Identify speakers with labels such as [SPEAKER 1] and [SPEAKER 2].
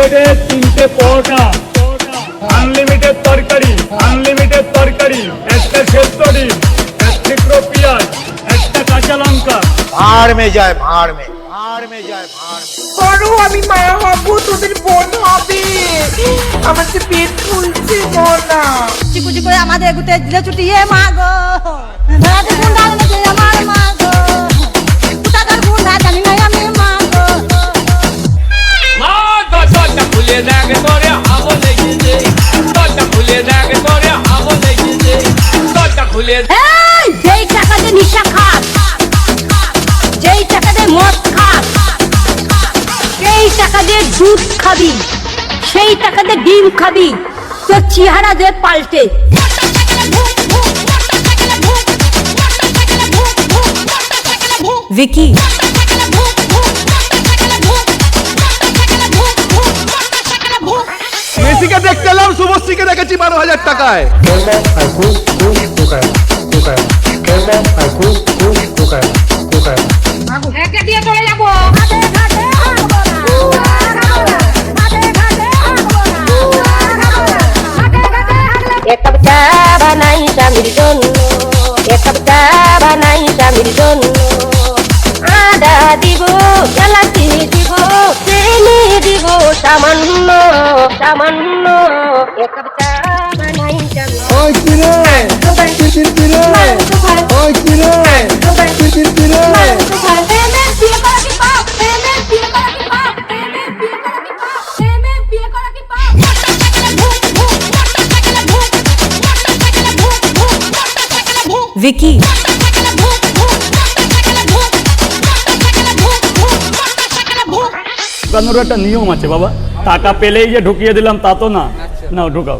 [SPEAKER 1] প্লেটে 3টে পরোটা, আনলিমিটেড তরকারি, একটা সেদ্ধ ডিম, এক টুকরো পেঁয়াজ, একটা কাঁচা লঙ্কা।
[SPEAKER 2] ভাড় মে যায় ভাড় মে।
[SPEAKER 3] বড় আমি মা হবো, তোদের বোন হবে। আমার যে পেট ফুলছে না।
[SPEAKER 4] চিকুচি করে আমাদের গুতে দিলে চুটিয়ে মা গো, রাতে গুন্ডা লেগে আমার মা গো, কুটাকার গুন্ডা জানি না আমি মা গো।
[SPEAKER 5] মা দরজা খুলে দেখ তোরে হাগো লেগেছে, দরজা খুলে দেখ তোরে হাগো লেগেছে, দরজা খুলে।
[SPEAKER 4] এই যেই টাকা দিয়ে নিশা খাস, যেই টাকা দিয়ে মদ খাস, যেই টাকা দিয়ে দুধ খাবি, সেই টাকা দিয়ে ডিম খাবি, তোর চেহারা যে পাল্টে। ভিকি
[SPEAKER 6] মেসিকে দেখতে এলাম, শুভশ্রীকে দেখেছি 12,000 টাকায়।
[SPEAKER 4] একে দিয়ে চলে যাবো। এক কাপ চা বানাই স্বামীর জন্য, এক কাপ চা বানাই স্বামীর জন্য, আদা দিব, এলাচি দিব, চিনি দিব সামান্য সামান্য, এক কাপ চা বানাই স্বামীর।
[SPEAKER 6] ওই কিরে কিরে কিরে, ওই কিরে কিরে কিরে।
[SPEAKER 4] ভিকি
[SPEAKER 1] ঢুকানোর একটা নিয়ম আছে বাবা, টাকা পেলেই যে ঢুকিয়ে দিলাম তা তো না। নাও ঢুকাও।